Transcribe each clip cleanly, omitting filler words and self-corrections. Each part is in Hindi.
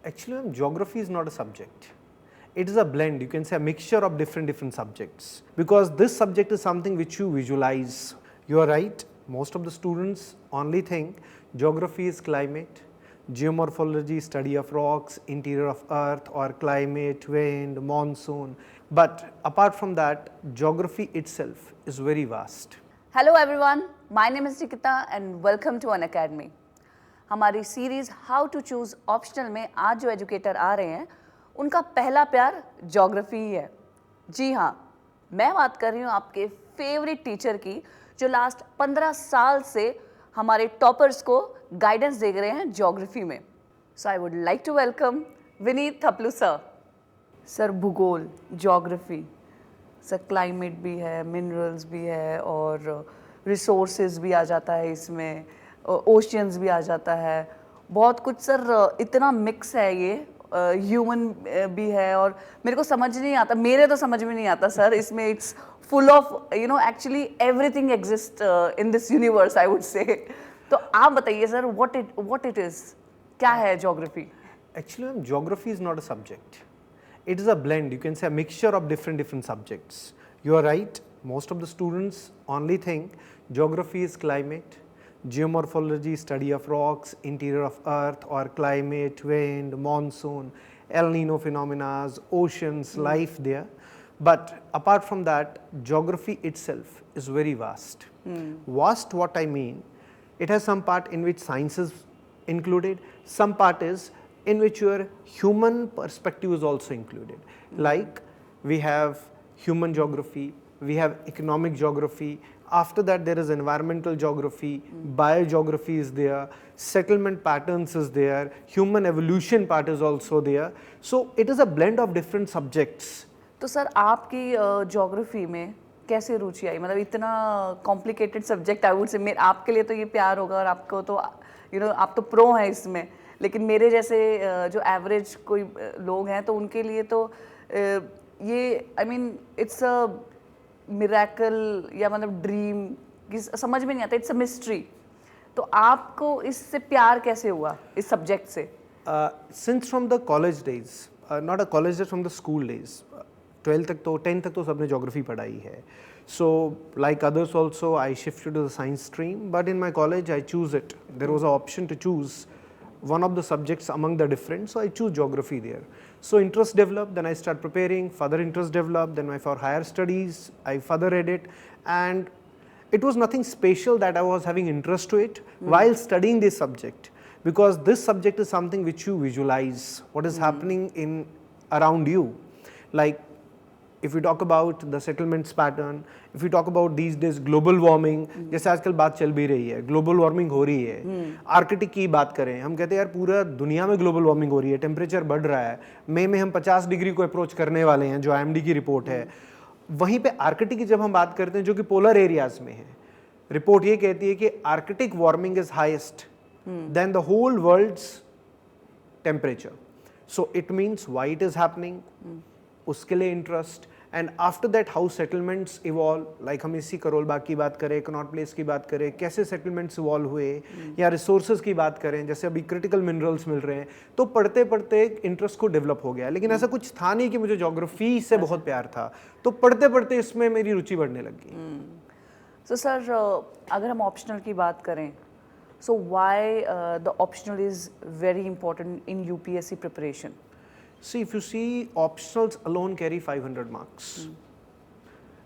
Actually, geography is not a subject. It is a blend, you can say a mixture of different subjects. Because this subject is something which you visualize. You are right, most of the students only think geography is climate, geomorphology, study of rocks, interior of earth or climate, wind, monsoon. But apart from that, geography itself is very vast. Hello everyone, my name is Nikita and welcome to Unacademy. हमारी series how to choose optional में आज जो एजुकेटर आ रहे हैं उनका पहला प्यार ज्योग्राफी ही है। जी हाँ, मैं बात कर रही हूँ आपके फेवरेट टीचर की जो लास्ट 15 साल से हमारे टॉपर्स को गाइडेंस दे रहे हैं ज्योग्राफी में। So I would like to welcome Vineet Thaplu sir. Sir भूगोल, ज्योग्राफी, सर क्लाइमेट भी है, मिनरल्स भी है और रिसोर्सेज भी आ जाता है इसमें, ओशियंस भी आ जाता है, बहुत कुछ सर, इतना मिक्स है ये, ह्यूमन भी है और मेरे को समझ नहीं आता, मेरे तो समझ में नहीं आता सर इसमें। It's full of actually everything exist in this universe I would say. तो आप बताइए सर व्हाट इट इज, क्या है geography? Actually, geography is not a subject. It is a blend, you can say a mixture of different subjects. You are right, most of the students only think geography is climate, geomorphology, study of rocks, interior of earth or climate, wind, monsoon, El Nino phenomena, oceans, life there. But apart from that, geography itself is very vast. Vast, what I mean, it has some part in which science is included, some part is in which your human perspective is also included. Like we have human geography, we have economic geography, after that there is environmental geography, biogeography is there, settlement patterns is there, human evolution part is also there. So it is a blend of different subjects. तो सर आपकी ज्योग्राफी में कैसे रुचि आई? मतलब इतना complicated subject I would say, मेरे आपके लिए तो ये प्यार होगा और आपको तो आप तो प्रो हैं इसमें, लेकिन मेरे जैसे जो एवरेज कोई लोग हैं तो उनके लिए तो ये I mean it's a miracle या मतलब ड्रीम, समझ में नहीं आता, इट्स अ मिस्ट्री। तो आपको इससे प्यार कैसे हुआ इस सब्जेक्ट से? Since from the college days, not a college days, from the school days, 12th तक तो 10th तक तो सबने geography पढ़ाई है. So like others also, I shifted to the science stream, but in my college I choose it. There was an option to choose one of the subjects among the different, so I choose geography there. So interest developed, then I start preparing, further interest developed, then for higher studies I further read it, and it was nothing special that I was having interest to it while studying this subject, because this subject is something which you visualize what is happening in around you. Like if we talk about the settlements pattern, if we talk about these days global warming, जैसे आजकल बात चल भी रही है, global warming हो रही है, आर्कटिक की बात करें, हम कहते हैं यार पूरा दुनिया में ग्लोबल वार्मिंग हो रही है, टेम्परेचर बढ़ रहा है, मई में हम 50 डिग्री को अप्रोच करने वाले हैं जो IMD की रिपोर्ट है। वहीं पे आर्कटिक की जब हम बात करते हैं जो कि पोलर एरियाज में है, रिपोर्ट ये कहती है कि Arctic warming is highest then the whole world's temperature. So it means why it is happening, उसके लिए interest, and after that how settlements evolve, like हम इसी करोल बाग की बात करें, कनॉट प्लेस की बात करें, कैसे सेटलमेंट्स इवॉल्व हुए, या रिसोर्सेज की बात करें, जैसे अभी क्रिटिकल मिनरल्स मिल रहे हैं, तो पढ़ते पढ़ते इंटरेस्ट को डेवलप हो गया। लेकिन ऐसा कुछ था नहीं कि मुझे ज्योग्राफी से बहुत प्यार था, तो पढ़ते पढ़ते इसमें मेरी रुचि बढ़ने लगी। सो सर अगर हम ऑप्शनल की बात करें, so why the optional is very important in UPSC preparation? See, if you see, optionals alone carry 500 marks.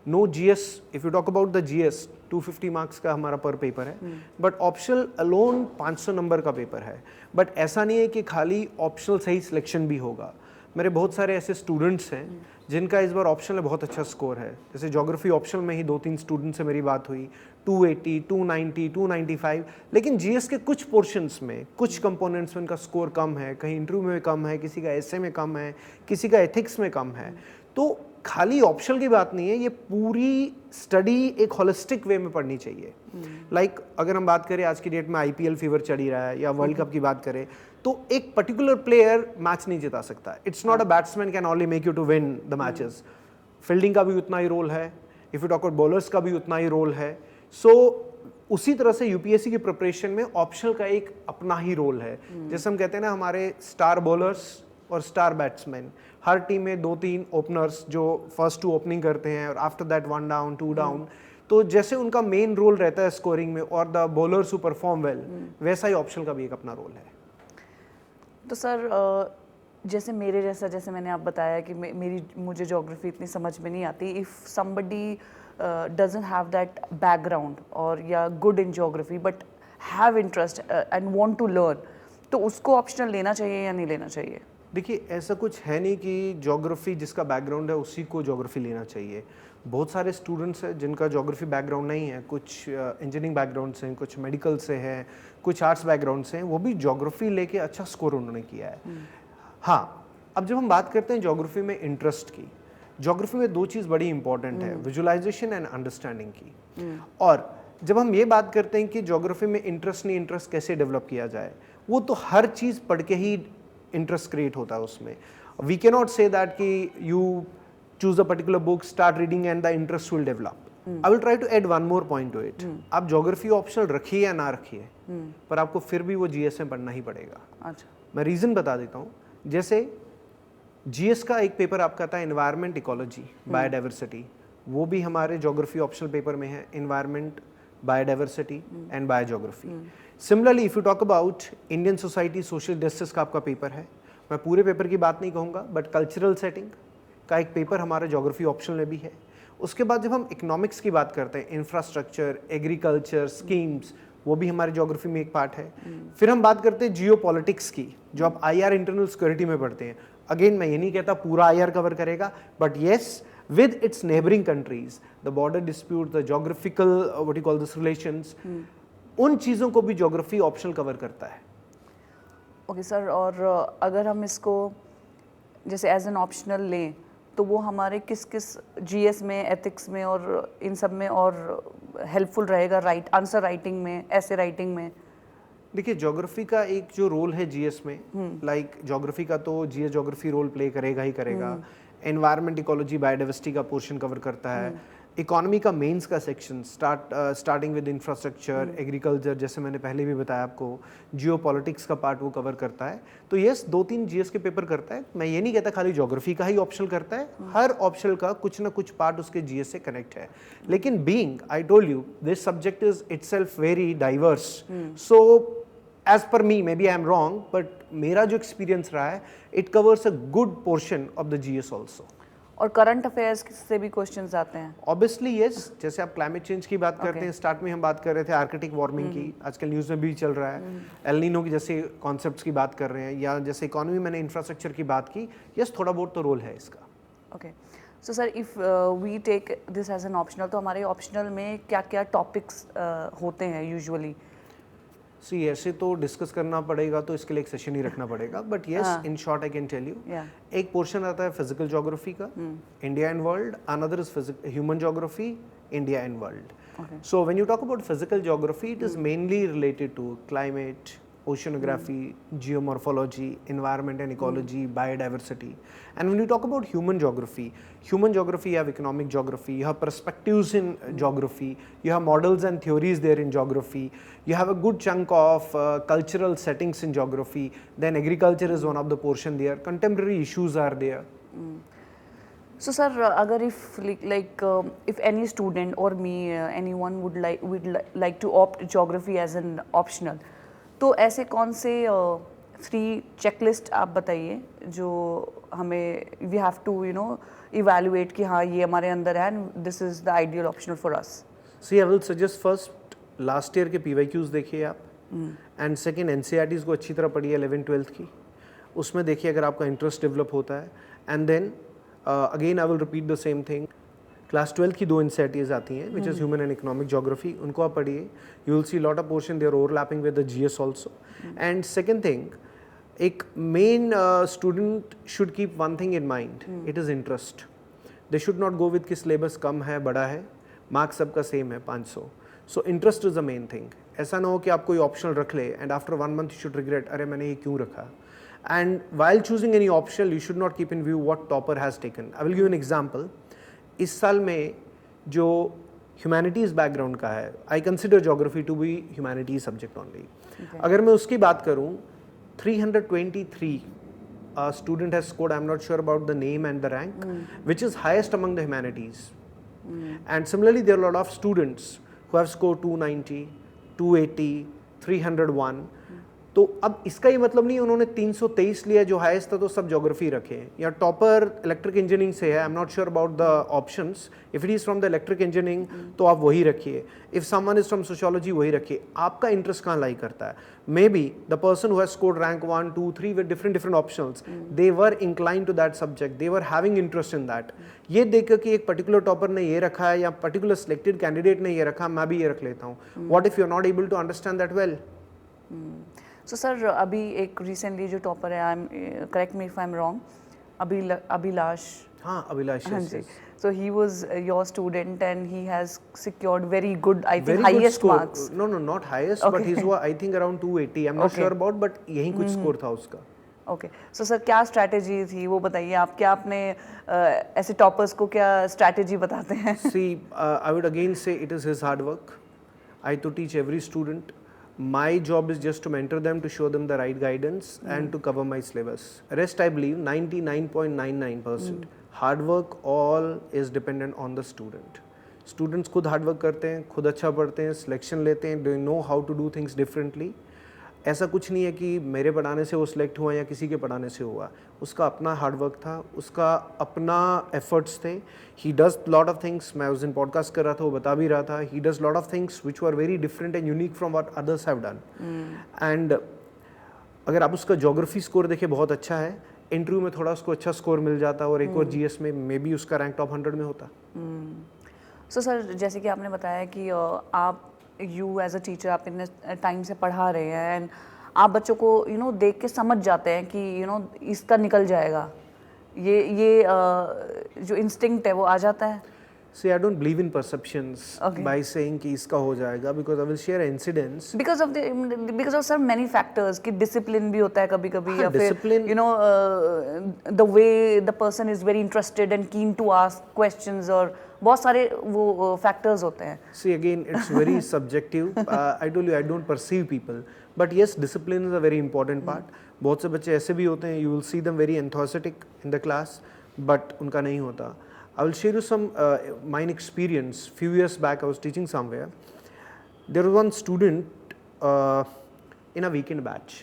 No GS, if you talk about the GS, 250 marks का हमारा पर पेपर है, बट ऑप्शनल अलोन 500 नंबर का पेपर है। बट ऐसा नहीं है कि खाली ऑप्शनल से ही सिलेक्शन भी होगा। मेरे बहुत सारे ऐसे स्टूडेंट्स हैं जिनका इस बार ऑप्शनल में बहुत अच्छा स्कोर है। जैसे ज्योग्राफी ऑप्शनल में ही 2-3 स्टूडेंट से मेरी बात हुई, 280, 290, 295, लेकिन जीएस के कुछ पोर्शंस में, कुछ कंपोनेंट्स में उनका स्कोर कम है, कहीं इंटरव्यू में कम है, किसी का एसए में कम है, किसी का एथिक्स में कम है। तो खाली ऑप्शनल की बात नहीं है, ये पूरी स्टडी एक होलिस्टिक वे में पढ़नी चाहिए। लाइक अगर हम बात करें आज की डेट में आईपीएल फीवर चढ़ी रहा है या वर्ल्ड कप की बात करें, तो एक पर्टिकुलर प्लेयर मैच नहीं जिता सकता। It's not a batsman can only make you to win the matches. Fielding का भी उतना ही रोल है, if you talk about bowlers का भी उतना ही रोल है। सो उसी तरह से यूपीएससी की प्रिपरेशन में ऑप्शनल का एक अपना ही रोल है। जैसे हम कहते हैं ना, हमारे स्टार बॉलर्स और स्टार बैट्समैन, हर टीम में 2-3 ओपनर्स जो फर्स्ट 2 ओपनिंग करते हैं और आफ्टर दैट 1 डाउन 2 डाउन, तो जैसे उनका मेन रोल रहता है स्कोरिंग में और the bowlers who perform well, वैसा ही ऑप्शनल का भी एक अपना रोल है। तो सर जैसे मेरे जैसा, जैसे मैंने आप बताया कि मुझे ज्योग्राफी इतनी समझ में नहीं आती, if somebody doesn't have that background और या good in geography but have interest and want to learn, तो उसको ऑप्शनल लेना चाहिए या नहीं लेना चाहिए? देखिए, ऐसा कुछ है नहीं कि ज्योग्राफी जिसका बैकग्राउंड है उसी को ज्योग्राफी लेना चाहिए। बहुत सारे स्टूडेंट्स हैं जिनका ज्योग्राफी बैकग्राउंड नहीं है, कुछ इंजीनियरिंग बैकग्राउंड से हैं, कुछ मेडिकल से हैं, कुछ आर्ट्स बैकग्राउंड से हैं, वो भी ज्योग्राफी लेके अच्छा स्कोर उन्होंने किया है। हाँ, अब जब हम बात करते हैं ज्योग्राफी में इंटरेस्ट की, ज्योग्राफी में 2 चीज़ बड़ी इंपॉर्टेंट है, विजुअलाइजेशन एंड अंडरस्टैंडिंग की। और जब हम ये बात करते हैं कि ज्योग्राफी में इंटरेस्ट कैसे डेवलप किया जाए, वो तो हर चीज़ पढ़ के ही इंटरेस्ट क्रिएट होता है उसमें। We can not say that कि you choose a particular book, start reading and the interest will develop. I will try to add one more point to it. आप ज्योग्राफी ऑप्शनल रखिए या ना रखिए, पर आपको फिर भी वो जीएस में पढ़ना ही पड़ेगा। अच्छा, मैं रीज़न बता देता हूँ। जैसे जीएस का एक पेपर आपका था एनवायरनमेंट, इकोलॉजी, बायोडाइवर्सिटी, वो भी हमारे ज्योग्राफी ऑप्शनल पेपर में है, environment, biodiversity and biogeography. Similarly if you talk about Indian society, social justice का आपका पेपर है। मैं पूरे पेपर की बात नहीं कहूँगा, बट कल्चरल सेटिंग का एक पेपर हमारे ज्योग्राफी ऑप्शनल में भी है। उसके बाद जब हम इकोनॉमिक्स की बात करते हैं, इंफ्रास्ट्रक्चर, एग्रीकल्चर, स्कीम्स, वो भी हमारे ज्योग्राफी में एक पार्ट है। फिर हम बात करते हैं जियो पॉलिटिक्स की, जो आप आईआर इंटरनल सिक्योरिटी में पढ़ते हैं। अगेन मैं ये नहीं कहता पूरा आईआर कवर करेगा, but yes, with its neighboring countries, the border dispute, the geographical what you call this relations, उन चीज़ों को भी ज्योग्राफी ऑप्शनल कवर करता है। ओके सर, और अगर हम इसको जैसे एज एन ऑप्शनल लें तो वो हमारे किस किस जीएस में, एथिक्स में और इन सब में और हेल्पफुल रहेगा? आंसर राइटिंग में, ऐसे राइटिंग में? देखिए, ज्योग्राफी का एक जो रोल है जीएस में, लाइक ज्योग्राफी का तो जीएस ज्योग्राफी रोल प्ले करेगा ही करेगा। एनवायरनमेंट, इकोलॉजी, बायोडाइवर्सिटी का पोर्शन कवर करता है। इकोनॉमी का मेंस का section starting with infrastructure, agriculture, जैसे मैंने पहले भी बताया आपको, जियो पॉलिटिक्स का पार्ट वो कवर करता है। तो यस, 2-3 जीएस के पेपर करता है। मैं ये नहीं कहता खाली ज्योग्राफी का ही ऑप्शनल करता है, हर ऑप्शनल का कुछ ना कुछ पार्ट उसके जीएस से कनेक्ट है। लेकिन being I told you this subject is itself very diverse, so as per me, may be I am wrong, but मेरा जो एक्सपीरियंस रहा है, it covers a good portion of the GS also. और करंट अफेयर्स से भी क्वेश्चंस आते हैं? Obviously yes. जैसे आप क्लाइमेट चेंज की बात करते हैं, स्टार्ट में हम बात कर रहे थे आर्कटिक वार्मिंग की, आजकल न्यूज़ में भी चल रहा है। एल नीनो की जैसे कॉन्सेप्ट्स की बात कर रहे हैं, या जैसे इकोनॉमी मैंने इंफ्रास्ट्रक्चर की बात की, यस, थोड़ा बहुत तो रोल है इसका। Okay, so sir, if we take this as an optional, तो हमारे ऑप्शनल में क्या क्या टॉपिक्स होते हैं यूजुअली? सी ऐसे तो डिस्कस करना पड़ेगा, तो इसके लिए एक सेशन ही रखना पड़ेगा, but yes, in short I can tell you, एक पोर्शन आता है फिजिकल ज्योग्राफी का, India and world, another is human geography, India and world. So when you talk about physical geography, it is mainly related to climate, oceanography, geomorphology, environment and ecology, biodiversity. And when you talk about human geography, you have economic geography, you have perspectives in geography, you have models and theories there in geography, you have a good chunk of cultural settings in geography, then agriculture is one of the portion there, contemporary issues are there. So sir, अगर if any student or me, anyone would like to opt geography as an optional, तो ऐसे कौन से फ्री चेकलिस्ट आप बताइए जो हमें वी हैव टू इवैल्यूएट कि हाँ ये हमारे अंदर है and this is the ideal optional for us? See I will suggest first last year के पीवाईक्यूज देखिए आप, एंड सेकंड एनसीईआरटीज़ को अच्छी तरह पढ़िए 11th-12th की, उसमें देखिए अगर आपका इंटरेस्ट डेवलप होता है। And then again I will repeat the same thing, class 12th की 2 एनसीईआरटीज़ आती हैं which is human and economic geography, उनको आप पढ़िए, you will see lot of portion there overlapping with the GS also. And second thing, एक main student should keep one thing in mind, it is interest. They should not go with कि सिलेबस कम है, बड़ा है, मार्क्स सबका सेम है 500। So interest is the main thing. ऐसा ना हो कि आप कोई ऑप्शनल रख ले and after 1 month you should regret, अरे मैंने ये क्यों रखा। And while choosing any optional you should not keep in view what topper has taken. I will give an example. इस साल में जो ह्यूमैनिटीज़ बैकग्राउंड का है, I consider geography to be humanities subject only. अगर मैं उसकी बात करूँ, 323 student has scored, I'm not sure about the name and the rank, which is highest among the humanities. And similarly, there are a lot of students who have scored 290, 280, 301. तो अब इसका ये मतलब नहीं उन्होंने 323 लिया जो हाईएस्ट था तो सब ज्योग्राफी रखे, या टॉपर इलेक्ट्रिक इंजीनियरिंग से है, I am not sure about the options, if it is from the electric engineering तो आप वही रखिए, if someone is from sociology वही रखिए, आपका इंटरेस्ट कहाँ लाई करता है। May be the person who has scored rank 1, 2, 3 with different options, they were incline to that subject, they were having interest in that. ये देखकर कि एक पर्टिकुलर टॉपर ने ये रखा है या पर्टिकुलर सिलेक्टेड कैंडिडेट ने ये रखा, मैं भी ये रख लेता हूँ, what if you are not able to understand that well. So sir, अभी एक रिसेंटली जो टॉपर है, I am, correct me if I am wrong, Abhilash, हाँ अभिलाष, हाँ जी, so he was your student and he has secured very good, I think, highest marks. No, not highest, but he's I think around 280. I'm not sure about, but यही कुछ स्कोर था उसका। Okay, so सर क्या स्ट्रैटेजी थी वो बताइए आप, क्या आपने ऐसे टॉपर्स को क्या स्ट्रैटेजी बताते हैं? See, I would again say it is his hard work. I to teach every student. My job is just to mentor them, to show them the right guidance and to cover my syllabus. Rest I believe 99.99%. Hard work all is dependent on the student. Students खुद hard work करते हैं, खुद अच्छा पढ़ते हैं, selection लेते हैं, they know how to do things differently. ऐसा कुछ नहीं है कि मेरे पढ़ाने से वो सिलेक्ट हुआ या किसी के पढ़ाने से हुआ, उसका अपना हार्डवर्क था, उसका अपना एफर्ट्स थे। ही डज लॉट ऑफ थिंग्स, मैं उस दिन पॉडकास्ट कर रहा था वो बता भी रहा था, he does lot of things which are very different and unique from what others have done. And अगर आप उसका ज्योग्राफी स्कोर देखें बहुत अच्छा है, इंटरव्यू में थोड़ा उसको अच्छा स्कोर मिल जाता और एक और जीएस में मे बी उसका रैंक टॉप 100 में होता। सो सर, जैसे कि आपने बताया कि आप यू एज अ टीचर आप इतने टाइम से पढ़ा रहे हैं एंड आप बच्चों को देख के समझ जाते हैं कि इसका निकल जाएगा, ये जो इंस्टिंक्ट है वो आ जाता है। See, I don't believe in perceptions by saying कि इसका हो जाएगा, because I will share incidents. Because of sir many factors कि discipline भी होता है कभी-कभी, या discipline, फिर the way the person is very interested and keen to ask questions, और बहुत सारे वो factors होते हैं। See, again, it's very subjective. I told you I don't perceive people, but yes, discipline is a very important part. बहुत से बच्चे ऐसे भी होते हैं, you will see them very enthusiastic in the class, but उनका नहीं होता। I will share you some mine experience. Few years back, I was teaching somewhere. There was one student in a weekend batch.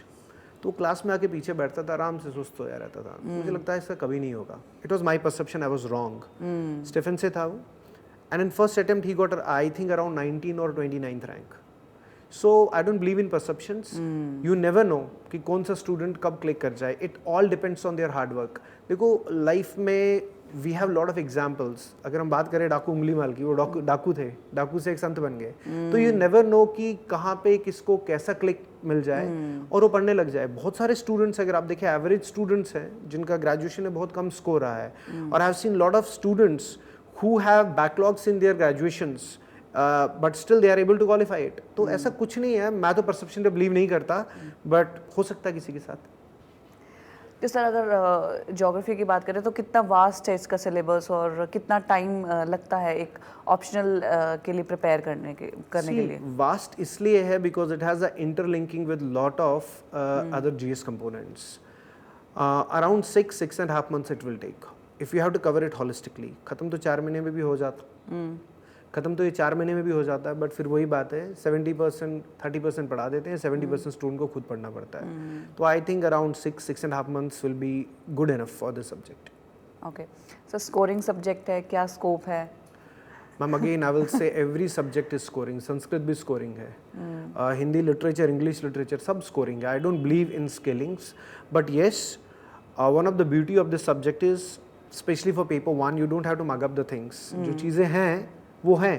तो क्लास में आके पीछे बैठता था, आराम से सुस्त होया रहता था। मुझे लगता है इसका कभी नहीं होगा। It was my perception, I was wrong. Stephen से था वो, and in first attempt he got I think around 19 or 29th rank. So I don't believe in perceptions. You never know कि कौन सा स्टूडेंट कब क्लिक कर जाए. It all depends on their hard work. देखो लाइफ में we have lot of examples. अगर हम बात करें डाकू उंगलीमाल की, वो डाकू थे, डाकू से एक संत बन गए। तो यू नेवर नो कि कहाँ पे किसको कैसा क्लिक मिल जाए और वो पढ़ने लग जाए। बहुत सारे स्टूडेंट्स, अगर आप देखें एवरेज स्टूडेंट्स हैं जिनका ग्रेजुएशन में बहुत कम स्कोर रहा है, और I have seen lot of students who have backlogs in their graduations but still they are able to qualify it. तो ऐसा कुछ नहीं है, मैं तो परसेप्शन पे बिलीव नहीं करता, बट हो सकता है किसी के साथ। तो सर, अगर ज्योग्राफी की बात करें तो कितना वास्ट है इसका सिलेबस और कितना टाइम लगता है एक ऑप्शनल के लिए प्रिपेयर करने के लिए? वास्ट इसलिए है because it has a interlinking with lot of other GS components. Around 6.5 months it will take if you have to cover it holistically. ख़त्म तो 4 महीने में भी हो जाता, खत्म तो ये 4 महीने में भी हो जाता है, बट फिर वही बात है 70% 30% पढ़ा देते हैं, 70% स्टूडेंट को खुद पढ़ना पड़ता है। तो I think around 6.5 months will be good enough for this subject. Okay, so scoring subject है, क्या स्कोप है? Ma'am again I will say every subject is scoring. Sanskrit भी स्कोरिंग है, हिंदी लिटरेचर, इंग्लिश लिटरेचर, सब स्कोरिंग है। I don't believe in scalings, but yes one of the beauty of this subject is specially for paper 1 you don't have to mug up the things. जो चीज़ें हैं वो है।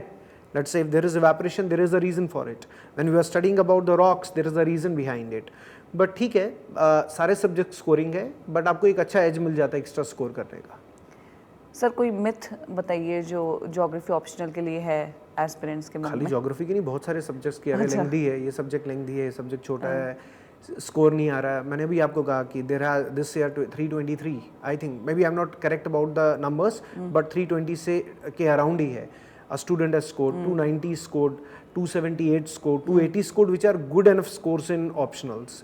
Let's say if there is evaporation, there is a reason for it. When we are studying about the rocks, there is a reason behind it. But ठीक है, सारे सब्जेक्ट स्कोरिंग है, बट आपको एक अच्छा एज मिल जाता है एक्स्ट्रा स्कोर करने का। सर, कोई मिथ बताइए जो ज्योग्राफी ऑप्शनल के लिए है एस्पिरेंट्स के मन में? खाली ज्योग्राफी की नहीं, बहुत सारे सब्जेक्ट्स की। अरे लेंथी है ये सब्जेक्ट, लेंथी है ये सब्जेक्ट, छोटा है, स्कोर नहीं आ रहा है। मैंने भी आपको कहा कि there are this year 323 I think, may be I am not correct about the numbers, but 320 से के अराउंड ही है। a student has scored 290 scored, 278 scored, 280 scored, which are good enough scores in optionals.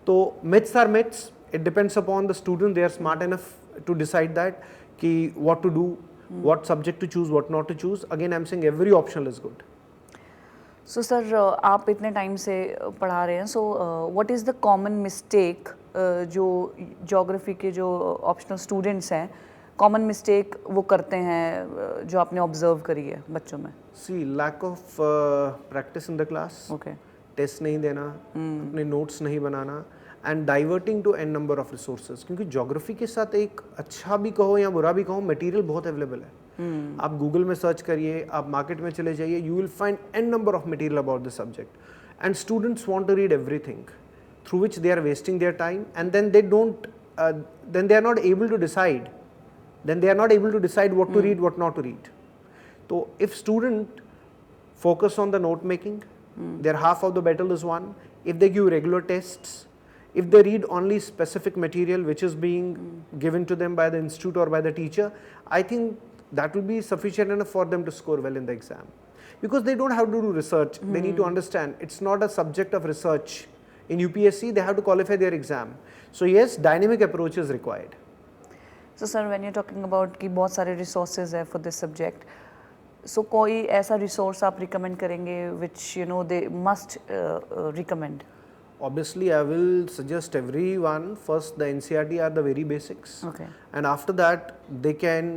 So myths are myths. It depends upon the student. They are smart enough to decide that ki what to do, what subject to choose, what not to choose. Again, I'm saying every optional is good. So sir आप इतने टाइम से पढ़ा रहे हैं, so what is the common mistake जो ज्योग्राफी के जो ऑप्शनल स्टूडेंट्स हैं कॉमन मिस्टेक वो करते हैं जो आपने ऑब्जर्व करी है बच्चों में? See, lack of practice in the class. Okay test नहीं देना, अपने नोट्स नहीं बनाना, and diverting to an number of resources. क्योंकि ज्योग्राफी के साथ एक अच्छा भी कहो या बुरा भी कहो, मटेरियल बहुत अवेलेबल है. आप गूगल में सर्च करिए, आप मार्केट में चले जाइए, you will find an number of material about the subject. And students want to read everything, through which they are wasting their time, and then they don't, then they are not able to decide. Then they are not able to decide what to read, what not to read. So if student focus on the note making, their half of the battle is won. If they give regular tests, if they read only specific material which is being given to them by the institute or by the teacher, I think that will be sufficient enough for them to score well in the exam. Because they don't have to do research. They need to understand it's not a subject of research. In UPSC, they have to qualify their exam. So yes, dynamic approach is required. So sir when you talking about कि बहुत सारे रिसोर्सेज है फॉर दिस सब्जेक्ट, सो कोई ऐसा रिसोर्स आप रिकमेंड करेंगे which you know they must recommend? Obviously, I will suggest everyone first the NCERT are the very basics. Okay. And after that, they can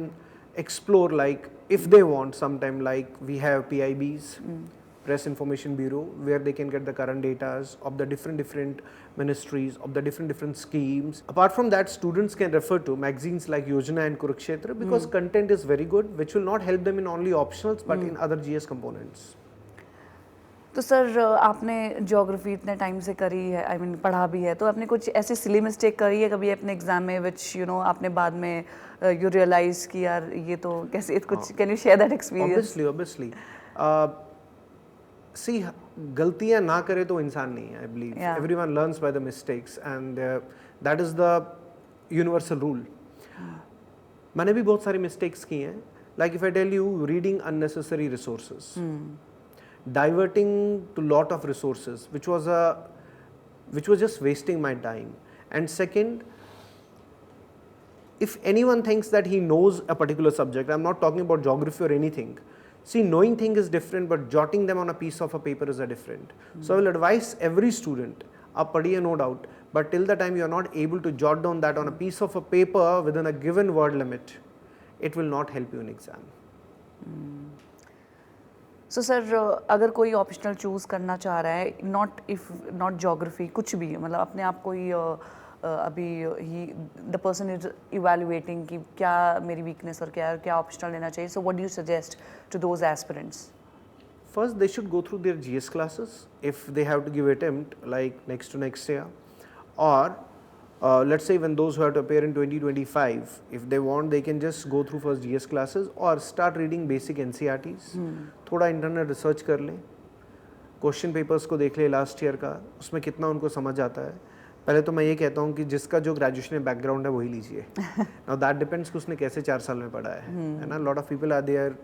explore, like if they want sometime, like we have PIBs, Press Information Bureau, where they can get the current data of the different ministries, of the different schemes. Apart from that, students can refer to magazines like Yojana and Kurukshetra, because content is very good, which will not help them in only optionals but in other GS components. तो सर आपने ज्योग्राफी इतने टाइम से करी है, आई मीन पढ़ा भी है, तो आपने कुछ ऐसी सिली मिस्टेक करी है कभी अपने एग्जाम में विच यू नो आपने बाद में यू रियलाइज कि यार ये तो कैसे कुछ, can you share that experience? Obviously. See, गलतियां ना करे तो इंसान नहीं है. I believe everyone learns by the mistakes, and that is the universal rule. मैंने भी बहुत सारी mistakes की हैं. Like if I tell you, reading unnecessary resources, diverting to lot of resources, which was just wasting my time. And second, if anyone thinks that he knows a particular subject, I'm not talking about geography or anything. See, knowing thing is different, but jotting them on a piece of a paper is a different. So I will advise every student, आप पढ़िए no doubt, but till the time you are not able to jot down that on a piece of a paper within a given word limit, it will not help you in exam. So sir अगर कोई ऑप्शनल चूज़ करना चाह रहा है, नॉट ज्योग्राफी, कुछ भी, मतलब अपने आप कोई अभी ही द पर्सन इज इवैल्यूएटिंग कि क्या मेरी वीकनेस और क्या ऑप्शनल लेना चाहिए, so what do you suggest to those aspirants? First, they should go through their GS classes if they have to give attempt, like next to next year, or let's say when those who have to appear in 2025, if they want, they can just go through first GS classes or start reading basic NCERTs. थोड़ा इंटरनेट रिसर्च कर लें, क्वेश्चन पेपर्स को देख ले लास्ट ईयर का, उसमें कितना उनको समझ आता है. पहले तो मैं ये कहता हूँ कि जिसका जो ग्रेजुएशन में बैकग्राउंड है वही लीजिए. नाउ दैट डिपेंड्स कि उसने कैसे 4 साल में पढ़ा है ना. Lot of people are there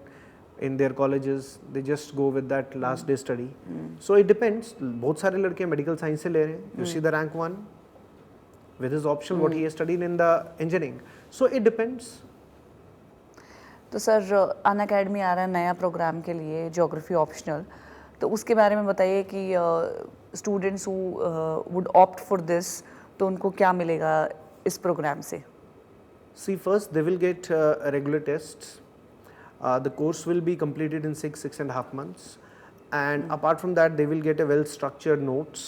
in their colleges, they just go with that last day study. So it depends. बहुत सारे लड़के मेडिकल साइंस से ले रहे हैं. You see the rank 1 with his option what he has studied in the engineering. So it depends. तो सर अनअकैडमी आ रहा है नया प्रोग्राम के लिए ज्योग्राफी ऑप्शनल, तो उसके बारे में बताइए कि students who would opt for this, तो उनको क्या मिलेगा इस प्रोग्राम से? See, first they will get regular tests. The course will be completed in 6.5 months, and apart from that they will get a well structured notes.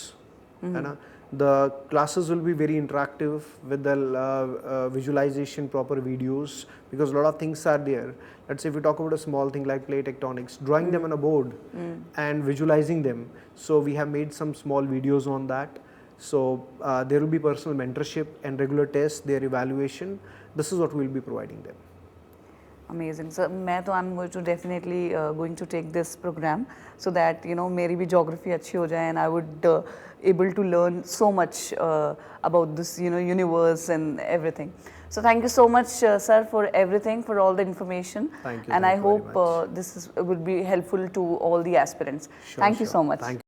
The classes will be very interactive with the visualization, proper videos, because a lot of things are there. Let's say if we talk about a small thing like plate tectonics, drawing them on a board and visualizing them. So we have made some small videos on that. So there will be personal mentorship and regular tests, their evaluation. This is what we will be providing them. Amazing. So मैं तो I'm going to definitely going to take this program so that मेरी भी geography अच्छी हो जाए and I would able to learn so much about this universe and everything. So thank you so much, sir, for everything, for all the information. Thank you. And Thank I you very hope much. this would be helpful to all the aspirants. Sure, Thank you sure. so much. Thank you.